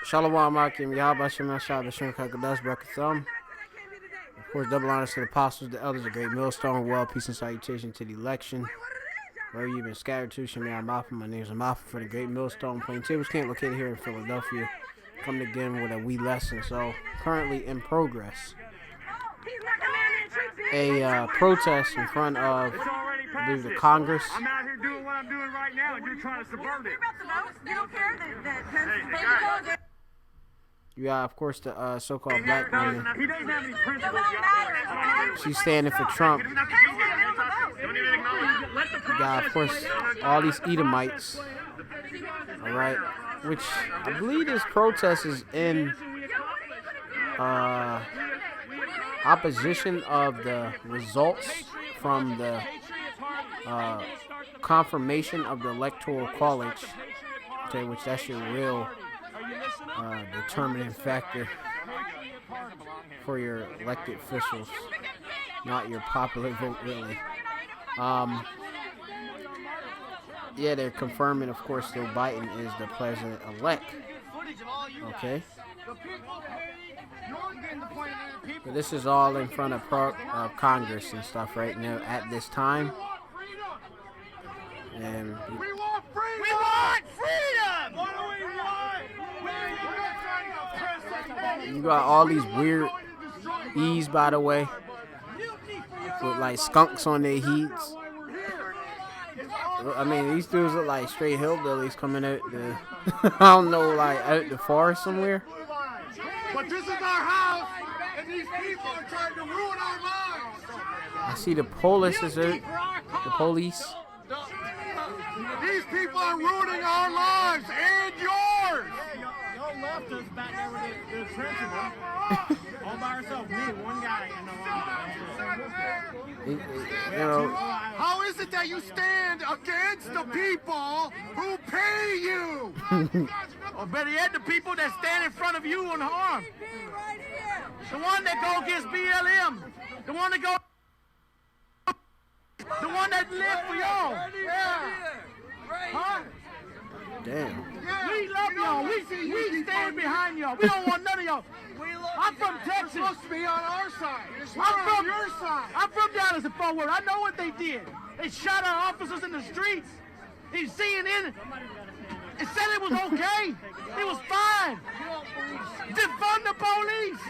Shalom Akim, Yahbashim Ashab, Hashem Kakadash, Brakathum. Of course, double honors to the apostles, the elders, the great millstone, well, peace and salutation to the election. Wherever you've been scattered to, Shemi Amafa, my name is Amafa for the great millstone. Plaintables camp located here in Philadelphia. Coming again with a wee lesson. So, currently in progress. A protest in front of, I believe, the Congress. I'm out here doing what I'm doing right now, and you're trying to subvert it. You don't care that Pence is You got, of course, the so-called black woman. He doesn't have any principles. She's standing for Trump. You got, of course, all these Edomites. All right, which I believe this protest is in opposition of the results from the confirmation of the Electoral College. Okay, which that's your real determining factor for your elected officials, not your popular vote, really. Yeah, they're confirming, of course, Joe Biden is the president-elect. Okay. But this is all in front of Congress and stuff right now at this time. And We want freedom! We want freedom! What do we want? you got all these weird E's, by the way, with like skunks on their heads. I mean, these dudes look like straight hillbillies coming out the, I don't know, like out the forest somewhere. But this is our house, and these people are trying to ruin our lives. I see the police is out, the police. These people are ruining our lives and yours. Y'all left us back there with the principal. All by herself, me, one guy, and You know, How is it that you stand against the people who pay you? Or better yet, the people that stand in front of you unharmed. The one that go against BLM. The one that go... The one that live for y'all. Yeah. Huh? damn. We love y'all. We stand behind y'all. We don't want none of y'all. I'm from Texas. You're supposed to be on our side. I'm from your side. I'm from Dallas and Fort Worth. I know what they did. They shot our officers in the streets. He's CNN. It said it was okay. It was fine. Defund the police.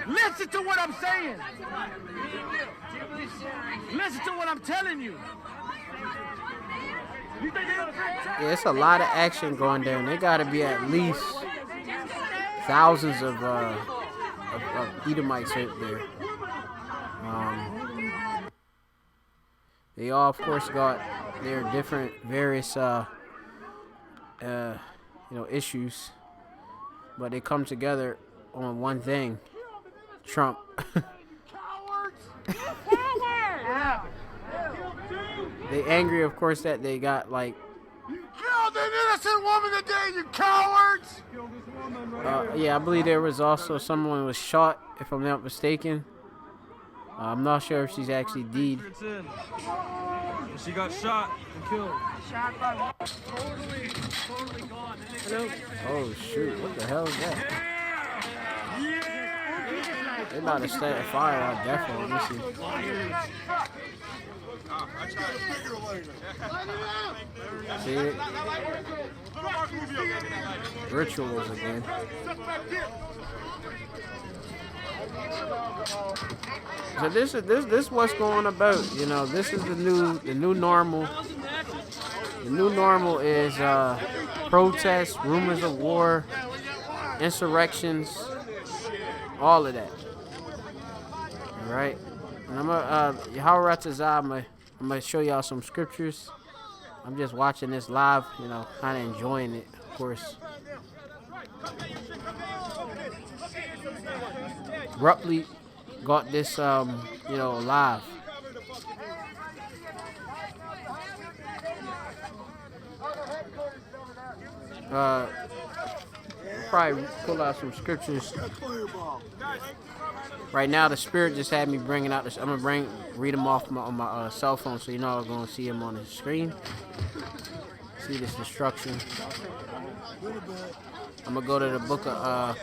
Listen to what I'm saying. Listen to what I'm telling you. You think they'll protect? Yeah, it's a lot of action going down. There got to be at least thousands of Edomites out there. They all, of course, got their different various issues, but they come together on one thing: Trump. They angry, of course, that they got like. You killed an innocent woman today, you cowards! Yeah, I believe there was also someone was shot, if I'm not mistaken. I'm not sure if she's actually dead. she got shot and killed. Totally gone. Hello? Oh shoot! What the hell is that? They about to start a fire out, definitely. Let me see. See it? Rituals again. So this what's going about. You know, this is the new normal. The new normal is protests, rumors of war, insurrections, all of that. All right, and I'm gonna show y'all some scriptures. I'm just watching this live, you know, kind of enjoying it, of course. Abruptly got this, live. Probably pull out some scriptures. Right now, the Spirit just had me bringing out this. I'm gonna read them off on my cell phone, so you know I'm gonna see them on the screen. See this destruction. I'm gonna go to the book of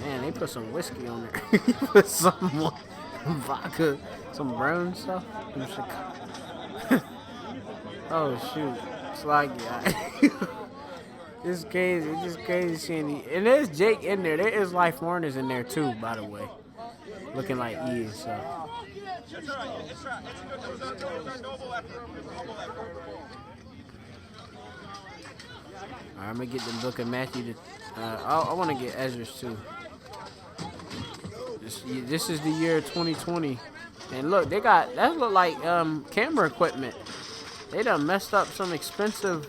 man, they put some whiskey on there. Put some vodka, some brown stuff. Oh shoot, it's like it's crazy. It's just crazy seeing the, and there's Jake in there. There is Life Warner's in there too, by the way, looking like E and stuff. Alright, I'm gonna get the book of Matthew. I want to get Ezra's too. This is the year 2020, and look, they got that look like camera equipment. They done messed up some expensive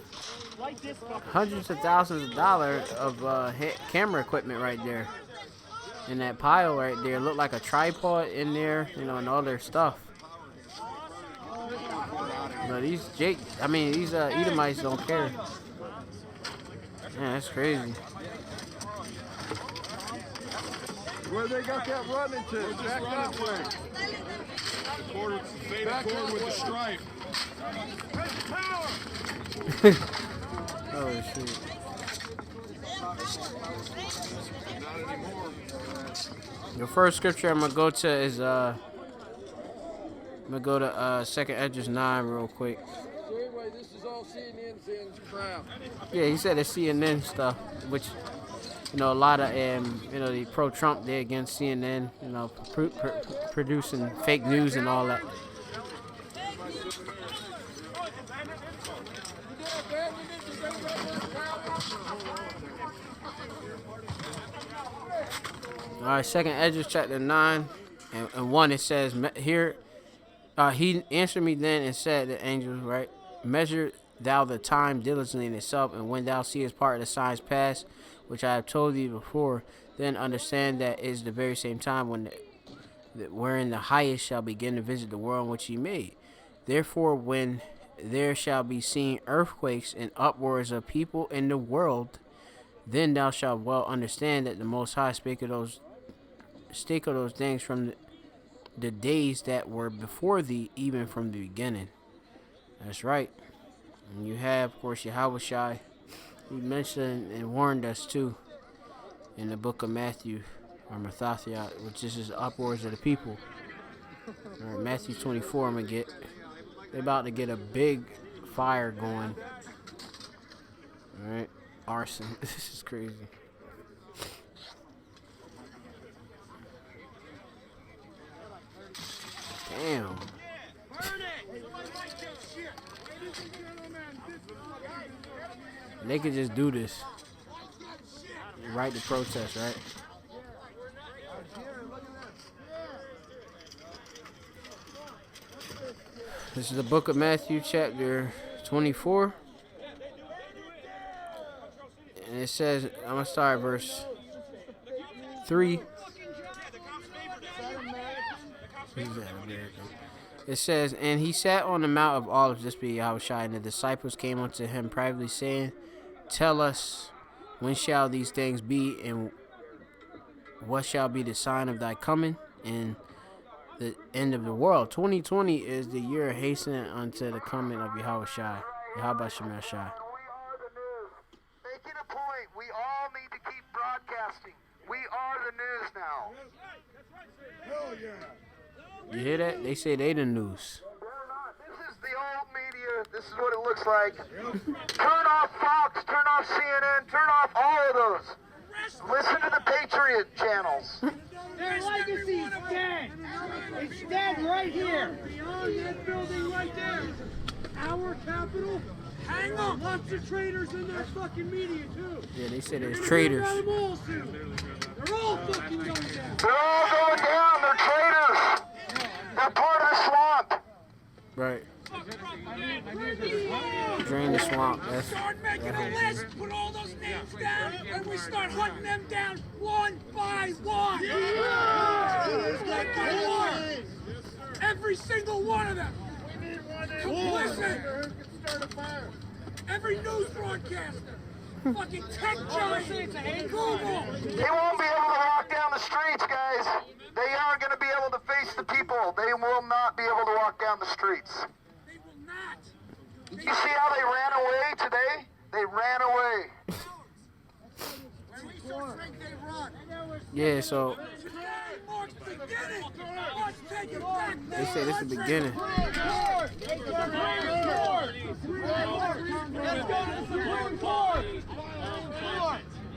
hundreds of thousands of dollars of camera equipment right there. In that pile right there, look like a tripod in there, you know, and all their stuff. But these Edomites don't care. Man, that's crazy. Where they got that running to? Back that way. Back with the stripe. Oh shit. Not anymore. The first scripture I'm gonna go to is I'm gonna go to 2nd Esdras 9 real quick. So anyway, this is all CNN's crap. Yeah, he said it's CNN stuff, which, you know, a lot of you know, the pro-Trump, they're against CNN, you know, producing fake news and all that. All right, 2nd Esdras chapter 9 and 1, it says here, he answered me then and said, the angel, right, measure thou the time diligently in itself, and when thou seest part of the signs pass, which I have told thee before, then understand that it is the very same time wherein the highest shall begin to visit the world which he made. Therefore, when there shall be seen earthquakes and upwards of people in the world, then thou shalt well understand that the Most High spake of those things from the days that were before thee, even from the beginning. That's right. And you have, of course, Yahushua. He mentioned and warned us too in the book of Matthew, or Matthew, which is upwards of the people. All right, Matthew 24. I'm gonna get. They're about to get a big fire going. All right, arson. This is crazy. Damn. They could just do this. Right to protest, right? This is the book of Matthew, chapter 24. And it says, I'm going to start at verse 3. It says, and he sat on the Mount of Olives, this be Yahushua, and the disciples came unto him privately, saying, tell us, when shall these things be, and what shall be the sign of thy coming and the end of the world? 2020 is the year hastening unto the coming of Yahushua. Yahushua. Making a point, we all need to keep broadcasting. We are the news now. Hell yeah. You hear that? They say they the news. This is the old media. This is what it looks like. Turn off Fox, turn off CNN, turn off all of those. Listen to the Patriot channels. Their legacy is dead. It's dead right here. Beyond that building right there. Our capital. Hang on. Lots of traitors in their fucking media too. Yeah, they say there's traitors. They're all fucking going down. They're all going down. They're traitors. They're part of the swamp. Right. Drain the swamp. That's Start making a list, put all those names down, and we start hunting them down one by one. One by one. Every single one of them. Complicit. Every news broadcaster. Fucking tech giant. Google. They won't be able to walk down the streets, guys. They aren't going to be able to face the people. They will not be able to walk down the streets. They will not. You see how they ran away today? They ran away. When we start saying they run. Yeah, so March beginning. March take it back. they say this is the beginning.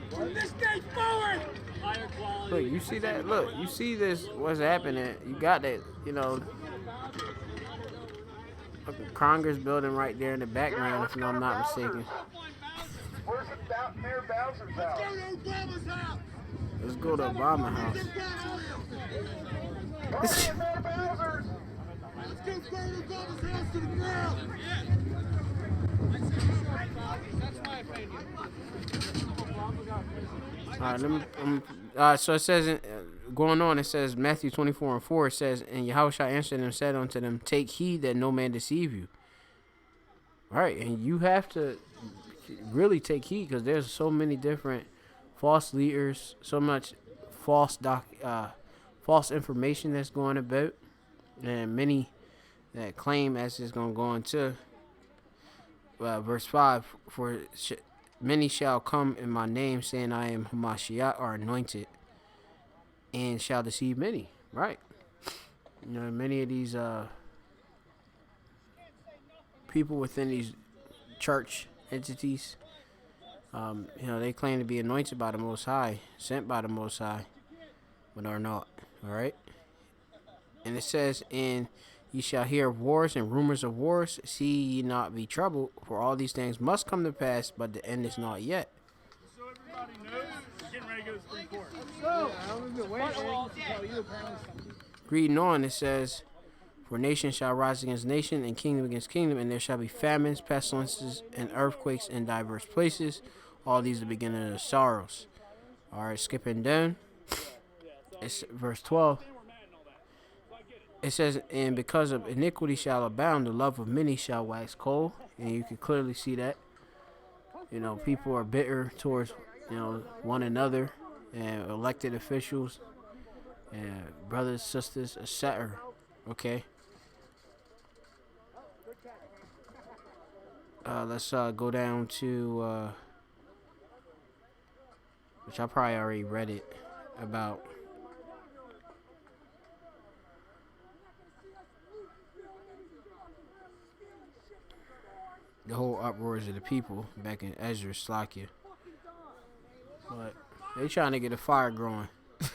From this day forward. Look, you see that? Look, you see this? What's happening? You got that? You know, Congress building right there in the background, if I'm not mistaken. Where's the Mayor Bowser's house? Let's go to Obama house. Where's Mayor Bowser's? Let's go burn Obama's house to the ground. That's my opinion. All right, so it says, going on, it says, Matthew 24:4, it says, and Yahushua answered them and said unto them, take heed that no man deceive you. All right, and you have to really take heed because there's so many different false leaders, so much false information that's going about, and many that claim, as it's going to go into verse 5, for many shall come in my name, saying I am Hamashiach, or anointed, and shall deceive many. Right? You know, many of these people within these church entities, you know, they claim to be anointed by the Most High, sent by the Most High, but are not. All right? And it says, and ye shall hear of wars and rumors of wars. See ye not be troubled, for all these things must come to pass, but the end is not yet. So everybody knows we're getting ready to go to the Supreme Court. Reading on, it says, for nation shall rise against nation, and kingdom against kingdom, and there shall be famines, pestilences, and earthquakes in diverse places. All these are the beginning of the sorrows. All right, skipping down. It's verse 12. It says, and because of iniquity shall abound, the love of many shall wax cold. And you can clearly see that. You know, people are bitter towards, you know, one another, and elected officials, and brothers, sisters, etc. Okay. Let's go down to, which I probably already read it about. The whole uproars of the people back in Ezra Slakia. But they trying to get a fire growing.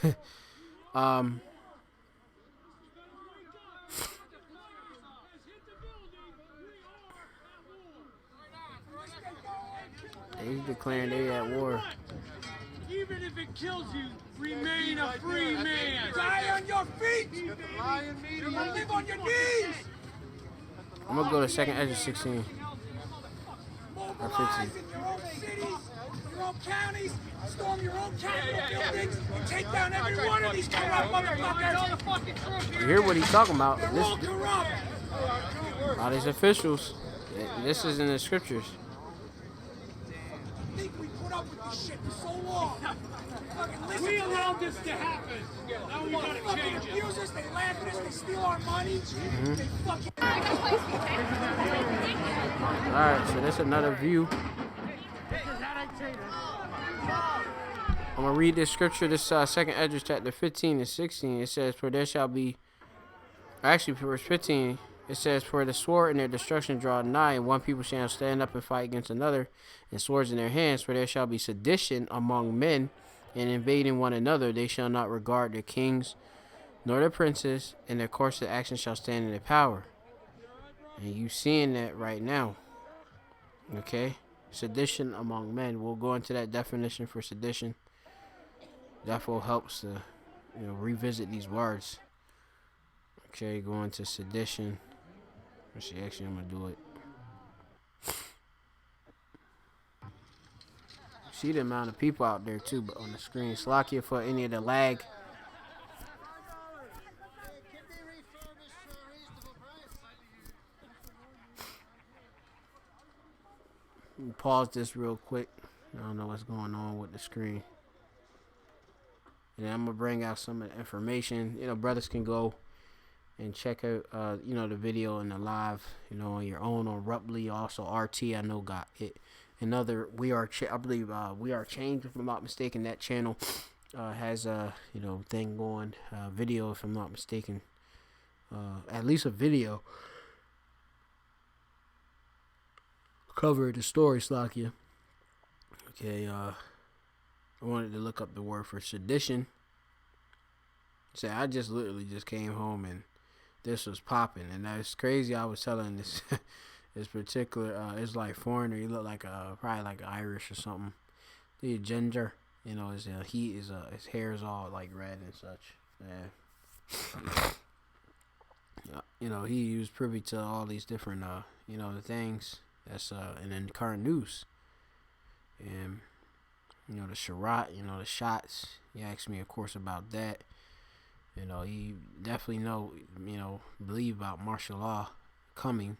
They declaring they at war. Even if it kills you, remain a free man. Die on your feet. You live on your knees. I'm gonna go to 2nd Ezra 16. Mobilize in your own cities, your own counties, storm your own Capitol buildings, and take down every one of these corrupt motherfuckers. You hear what he's talking about? They're all corrupt. All these officials. This is in the scriptures. I think we put up with this shit for so long. We allowed this to happen. Now we gotta change it. Abuse us, they laugh at us, they steal our money. They fucking. Alright, so that's another view. I'm going to read this scripture, this 2nd Ezra chapter 15 and 16. It says, for there shall be, actually verse 15, it says, for the sword and their destruction draw nigh, and one people shall stand up and fight against another, and swords in their hands, for there shall be sedition among men, and invading one another. They shall not regard their kings, nor their princes, and their course of action shall stand in their power. And you seeing that right now. Okay? Sedition among men. We'll go into that definition for sedition. Therefore helps to, you know, revisit these words. Okay, going to sedition. Let's see, actually I'm gonna do it. See the amount of people out there too, but on the screen. Slakia for any of the lag. Pause this real quick. I don't know what's going on with the screen. And then I'm going to bring out some of the information. You know, brothers can go and check out the video and the live on your own on Ruptly. Also RT I know got it. Another I believe We Are Changed, if I'm not mistaken. That channel has a thing going, video, if I'm not mistaken. At least a video cover the story, Slakia. Okay, I wanted to look up the word for sedition. Say, I just literally just came home and this was popping, and that's crazy. I was telling this this particular it's like foreigner. He looked like probably like Irish or something. The ginger, his his hair is all like red and such. Yeah. He was privy to all these different the things that's in the current news. And the Sharat, the shots. He asked me, of course, about that. He definitely believe about martial law coming.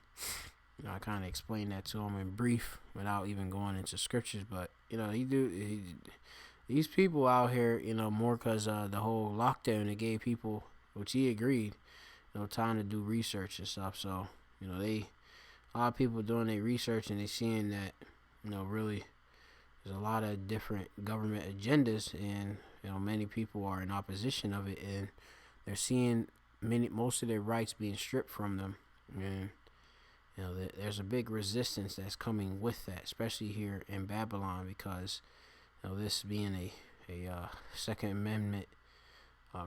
I kind of explained that to him in brief without even going into scriptures. But these people out here, more because the whole lockdown, it gave people, which he agreed, time to do research and stuff. So a lot of people doing their research, and they seeing that really there's a lot of different government agendas, and many people are in opposition of it, and they're seeing most of their rights being stripped from them. And there's a big resistance that's coming with that, especially here in Babylon, because this being a Second Amendment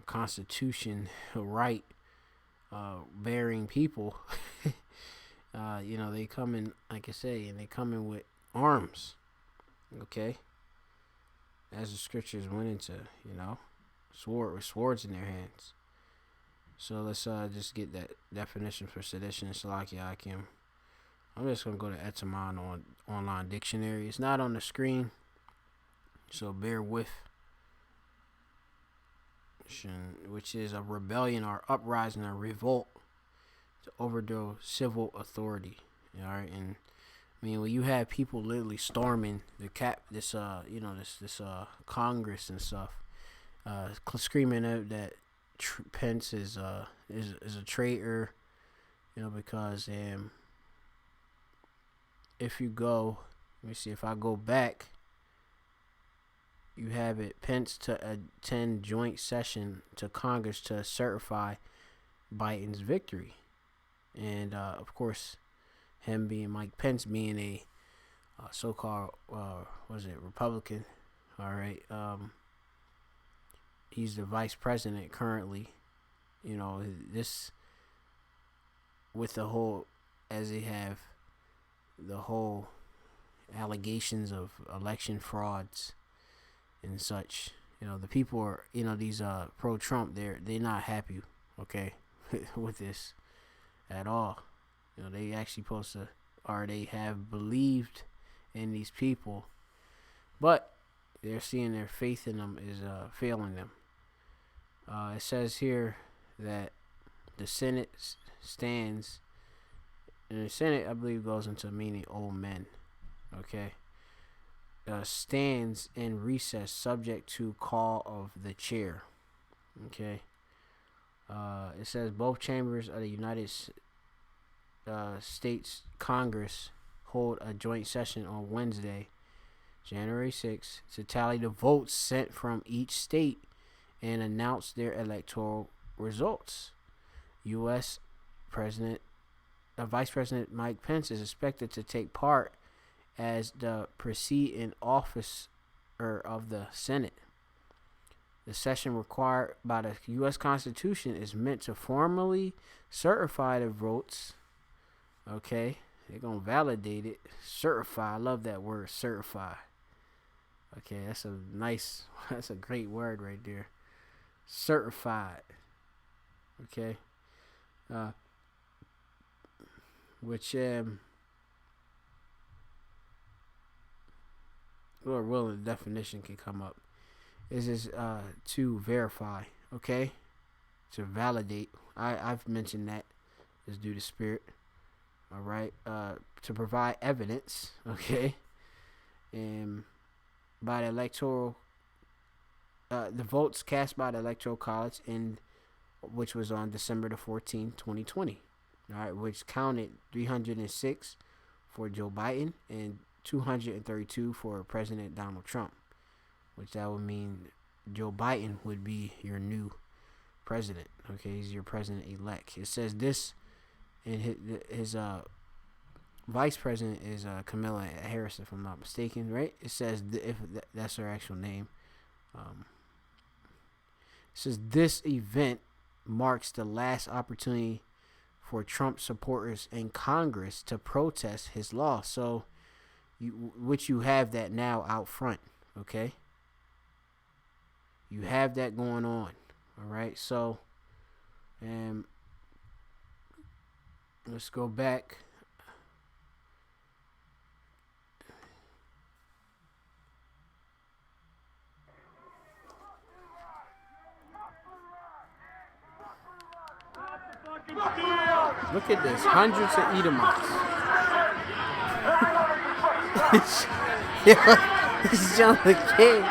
Constitution right bearing people. They come in, like I say, and they come in with arms. Okay, as the scriptures went into, swords in their hands. So let's just get that definition for sedition. Salakia Akim. I'm just gonna go to Etamon on online dictionary. It's not on the screen, so bear with. Which is a rebellion or uprising or revolt to overthrow civil authority. All right, and when you have people literally storming this Congress and stuff, screaming out that Pence is a traitor, because if you go, let me see, if I go back, you have it, Pence to attend joint session to Congress to certify Biden's victory, and of course, him being Mike Pence being a so-called Republican. All right, he's the vice president currently. This with the whole, as they have the whole allegations of election frauds and such. The people are, these pro-Trump, they're not happy, okay, with this at all. They actually supposed to, or they have believed in these people, but they're seeing their faith in them is failing them. It says here that the Senate stands, and the Senate, I believe, goes into meaning old men, okay, stands in recess subject to call of the chair, okay. It says both chambers of the United States Congress hold a joint session on Wednesday, January 6th, to tally the votes sent from each state and announce their electoral results. U.S. Vice President Mike Pence is expected to take part as the presiding officer of the Senate. The session required by the U.S. Constitution is meant to formally certify the votes. Okay, they're going to validate it. Certify. I love that word, certify. Okay, that's a great word right there. Certified. Okay. Which, Lord willing, the definition can come up. Is to verify, okay? To validate. I've mentioned that is due to spirit. All right. To provide evidence, okay? And by the electoral, the votes cast by the electoral college in which was on December the 14th, 2020. All right, which counted 306 for Joe Biden and 232 for President Donald Trump, which that would mean Joe Biden would be your new president. Okay, he's your president-elect. It says this, and his vice president is Kamala Harris, if I'm not mistaken, right? It says, if that's her actual name. It says this event marks the last opportunity for Trump supporters in Congress to protest his law. So, you have that now out front, okay? You have that going on, all right? So, let's go back. Look at this, hundreds of Edomites. This young kid.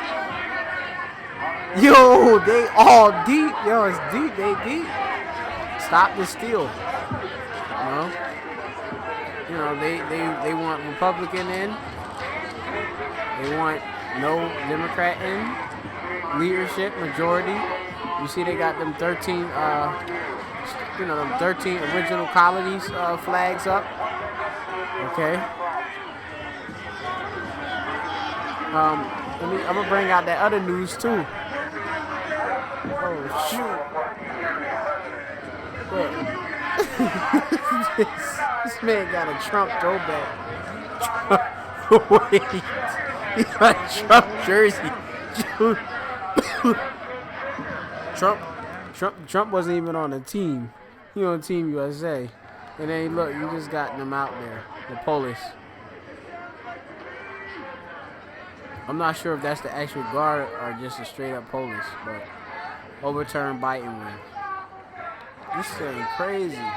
Yo, they all deep. Yo, it's deep. They deep. Stop the steal. They want Republican in. They want no Democrat in. Leadership, majority. You see, they got them 13. Them 13 original colonies flags up. Okay. I'm gonna bring out that other news too. Oh shoot! this man got a Trump throwback. Wait, he got a Trump jersey. Trump wasn't even on the team. He on Team USA. And then look, you just got them out there, the Polish. I'm not sure if that's the actual guard or just a straight up Polish, but overturned Biden win. This thing crazy. They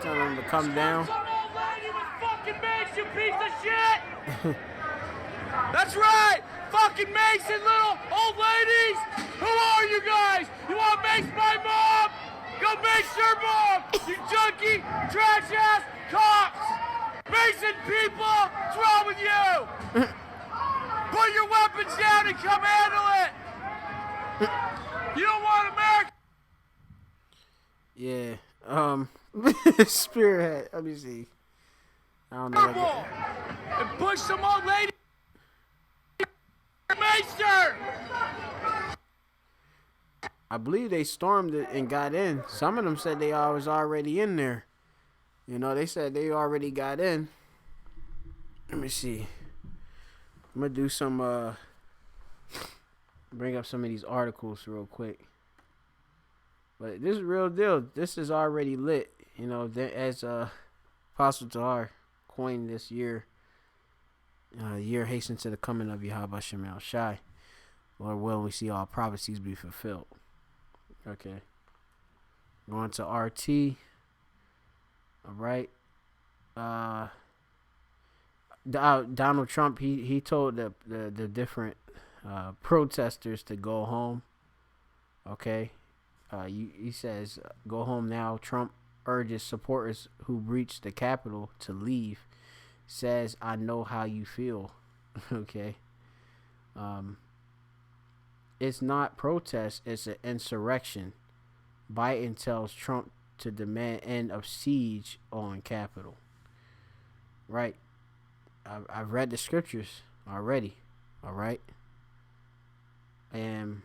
telling him to come down. That's right! Fucking Mason, little old ladies! Who are you guys? You want to make my mom? Go make your mom! You junkie, trash ass cops! Mason people, what's wrong with you? Put your weapons down and come handle it! You don't want America? Yeah, Spearhead. Let me see. I don't know. And push some old lady. Maester! I believe they stormed it and got in. Some of them said they was already in there. They said they already got in. Let me see. I'm gonna do some bring up some of these articles real quick. But this is real deal. This is already lit. As Apostle Tahar coined this year. Year hasten to the coming of Yahweh Shem El Shai. Lord will we see all prophecies be fulfilled. Okay. Going to RT. All right. Donald Trump, he told the different protesters to go home. Okay. He says, go home now. Trump urges supporters who breached the Capitol to leave. Says, I know how you feel. Okay. It's not protest, it's an insurrection. Biden tells Trump to demand end of siege on Capitol. Right. I've read the scriptures already. All right. And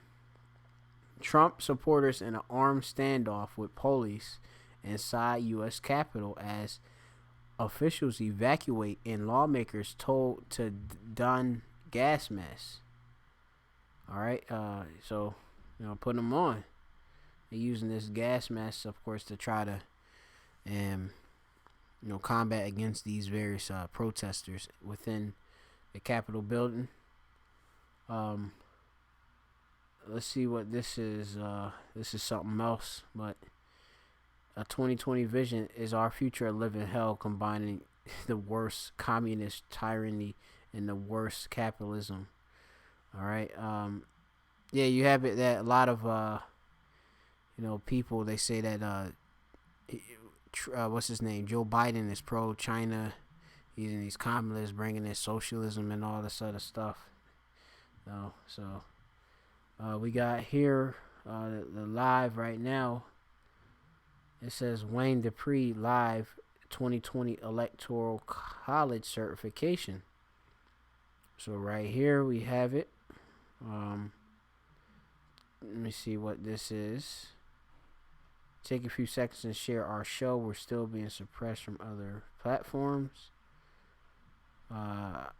Trump supporters in an armed standoff with police inside U.S. Capitol as officials evacuate and lawmakers told to don gas masks. All right. So, put them on. They're using this gas mask, of course, to try to, combat against these various protesters within the Capitol building. Let's see what this is. This is something else, but a 2020 vision is our future a living hell, combining the worst communist tyranny and the worst capitalism. All right. Yeah, you have it that a lot of people, they say that what's his name, Joe Biden is pro-China. He's communists, bringing in socialism and all this other stuff. So we got here the live right now. It says Wayne Dupree live 2020 Electoral College certification. So right here we have it. Let me see what this is. Take a few seconds and share our show. We're still being suppressed from other platforms. I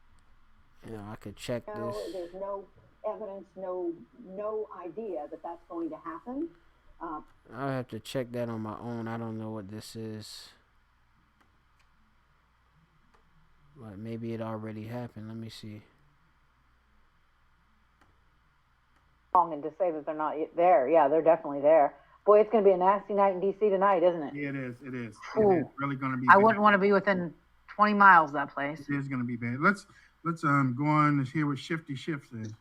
could check this. There's no evidence, no idea that that's going to happen. I'll have to check that on my own. I don't know what this is. But maybe it already happened. Let me see. And to say that they're not there, yeah, they're definitely there. Boy, it's going to be a nasty night in D.C. tonight, isn't it? Yeah, it is. It is. Ooh. It is really going to be. I bad. wouldn't want to be within 20 miles of that place. It is going to be bad. Let's go on and hear what Shifty Shift says.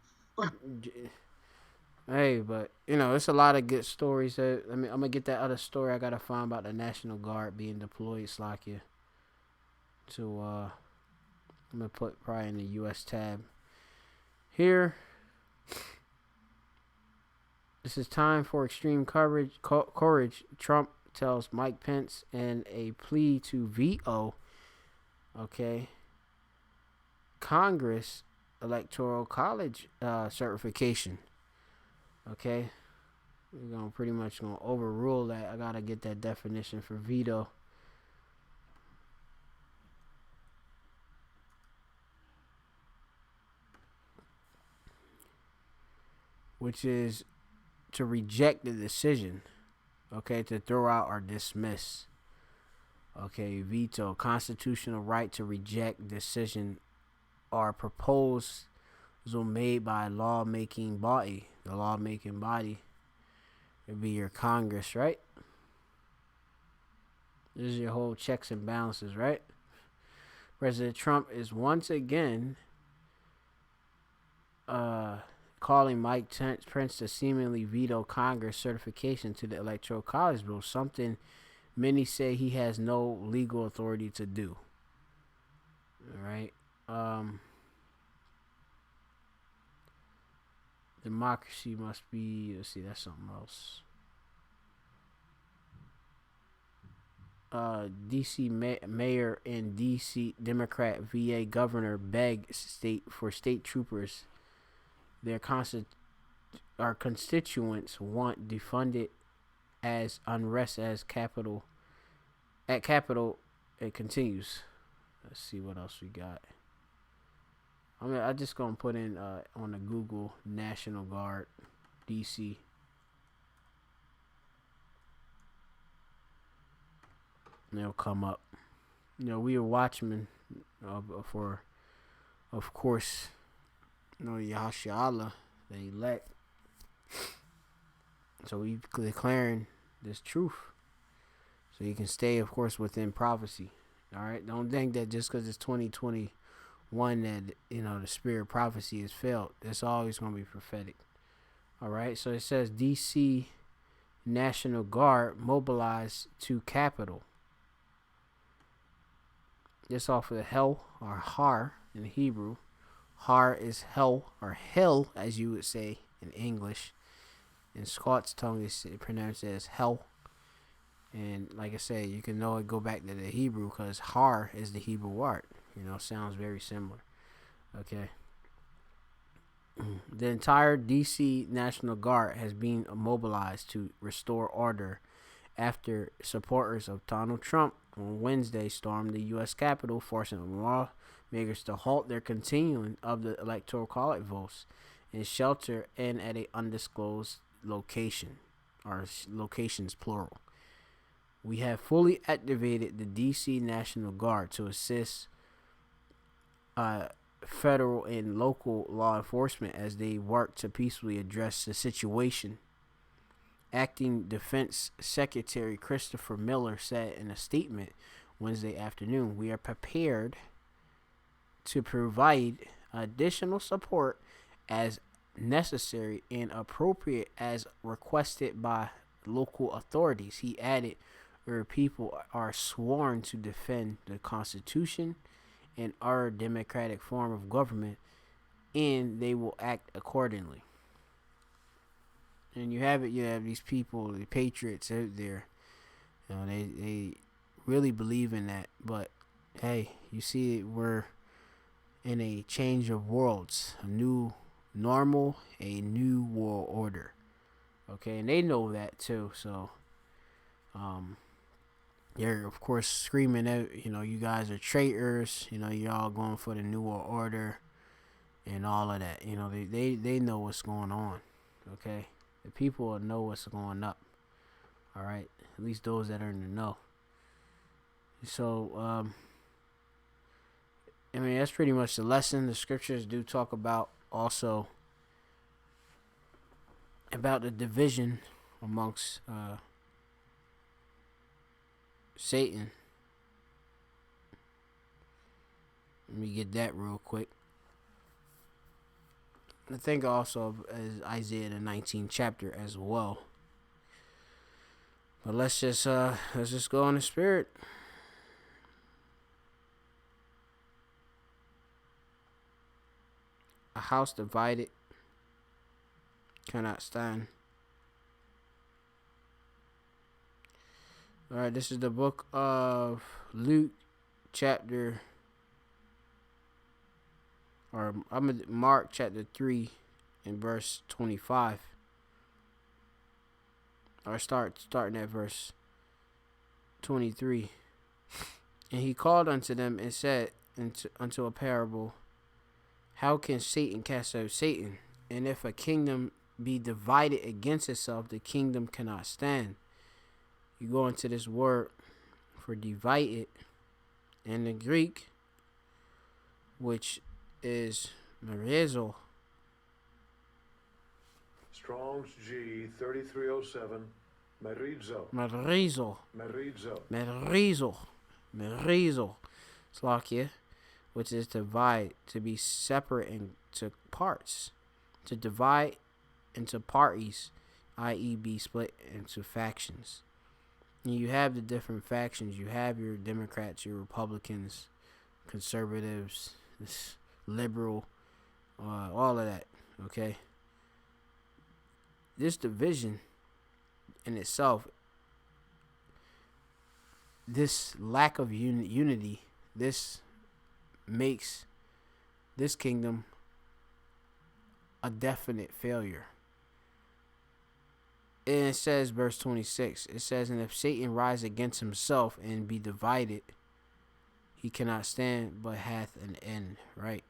Hey, but it's a lot of good stories. I'm gonna get that other story I gotta find about the National Guard being deployed, Slakia. To I'm gonna put probably in the U.S. tab here. This is time for extreme courage. Trump tells Mike Pence in a plea to veto, Congress Electoral College certification. Okay, we're pretty much gonna overrule that. I gotta get that definition for veto. Which is to reject the decision, to throw out or dismiss. Veto, constitutional right to reject decision or proposals made by a lawmaking body. The lawmaking body would be your Congress, right? This is your whole checks and balances, right? President Trump is once again calling Mike Pence to seemingly veto Congress certification to the Electoral College bill, something many say he has no legal authority to do. All right. Democracy must be, let's see, that's something else. D.C. mayor and D.C. Democrat VA governor beg state troopers. Our constituents want defunded as unrest at Capitol. It continues. Let's see what else we got. I just gonna put in on the Google National Guard, DC. And it'll come up. We are watchmen for, of course, Yahshua Allah, the elect. So we declaring this truth, so you can stay, of course, within prophecy. All right, don't think that just because it's 2021 that the spirit of prophecy has failed. It's always going to be prophetic. All right, so it says D.C. National Guard mobilized to Capitol. This off of the hell or har in Hebrew. Har is hell or hell, as you would say in English. In Scots tongue, it's pronounced as hell. And like I said, you can know it go back to the Hebrew because har is the Hebrew word. Sounds very similar. Okay. The entire D.C. National Guard has been mobilized to restore order after supporters of Donald Trump on Wednesday stormed the U.S. Capitol, forcing lawmakers to halt their continuing of the Electoral College votes and shelter in at a undisclosed location, or locations plural. We have fully activated the D.C. National Guard to assist federal and local law enforcement as they work to peacefully address the situation. Acting Defense Secretary Christopher Miller said in a statement Wednesday afternoon, "We are prepared to provide additional support as necessary and appropriate as requested by local authorities. He added, where people are sworn to defend the Constitution and our democratic form of government, and they will act accordingly. And you have these people, the patriots out there, they really believe in that. But hey, you see, we're in a change of worlds, a new normal, a new world order. Okay, and they know that too. So, they're of course screaming out, you guys are traitors. Y'all going for the new world order and all of that. They know what's going on. Okay, the people know what's going up. All right, at least those that are in the know. So, that's pretty much the lesson. The scriptures do talk about also about the division amongst Satan. Let me get that real quick. I think also as Isaiah the 19th chapter as well. But let's just go in the spirit. A house divided cannot stand. All right, this is the book of Luke, Mark chapter 3 and verse 25. Or starting at verse 23. And he called unto them and said unto a parable, how can Satan cast out Satan? And if a kingdom be divided against itself, the kingdom cannot stand. You go into this word for divided in the Greek, which is merizo. Strong's G 3307. Merizo. Slakia, which is divide, to be separate into parts, to divide into parties, i.e. be split into factions. And you have the different factions. You have your Democrats, your Republicans, conservatives, liberal, all of that. Okay. This division in itself, this lack of unity, this makes this kingdom a definite failure. And it says, verse 26, it says, and if Satan rise against himself and be divided, he cannot stand, but hath an end. Right?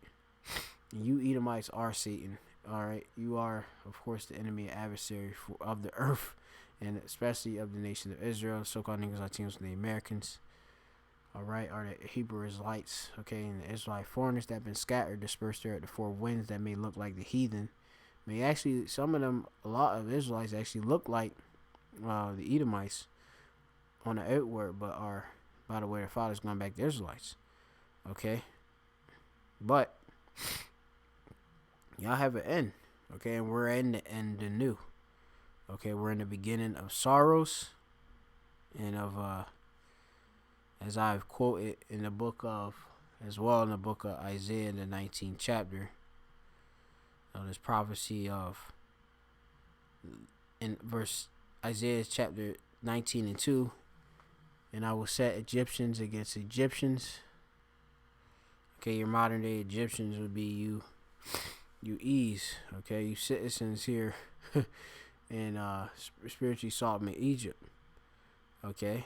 And you Edomites are Satan. All right, you are, of course, the enemy, adversary of the earth, and especially of the nation of Israel, so-called niggas, Latinos, and the Americans. All right, are the Hebrew Israelites, okay, and the Israelite foreigners that have been scattered, dispersed there at the four winds that may look like the heathen. May actually, some of them, a lot of Israelites actually look like the Edomites on the outward, but are, by the way, their fathers going back to Israelites. Okay, but y'all have an end, okay, and we're in the end of new. Okay, we're in the beginning of sorrows, and of as I've quoted in the book of, as well in the book of Isaiah, the 19th chapter. This prophecy of, in verse Isaiah chapter 19 and 2, and I will set Egyptians against Egyptians. Okay, your modern day Egyptians would be you E's, okay, you citizens here in spiritually Sodom and Egypt. Okay,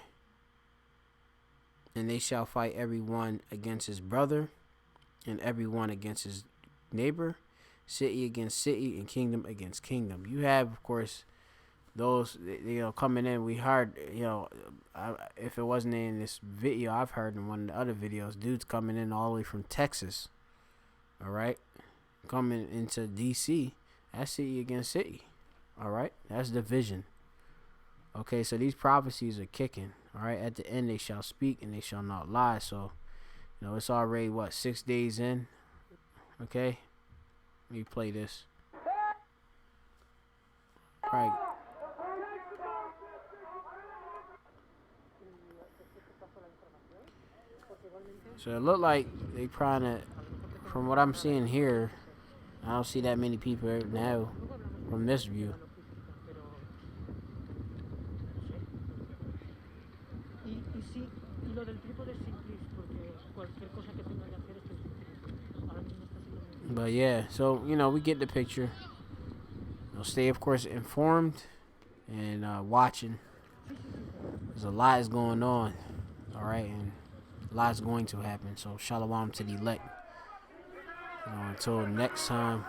and they shall fight every one against his brother, and every one against his neighbor, city against city, and kingdom against kingdom. You have, of course, those, coming in. We heard, if it wasn't in this video, I've heard in one of the other videos, dudes coming in all the way from Texas. All right, coming into DC. That's city against city. All right, that's division. Okay, so these prophecies are kicking. All right, at the end they shall speak and they shall not lie. So, it's already 6 days in. Okay. Let me play this. All right. So it looked like they trying to, from what I'm seeing here, I don't see that many people right now from this view. But yeah, so you know, we get the picture. We'll stay, of course, informed and watching. There's a lot is going on, all right, and a lot is going to happen. So shalom to the elect. You know, until next time.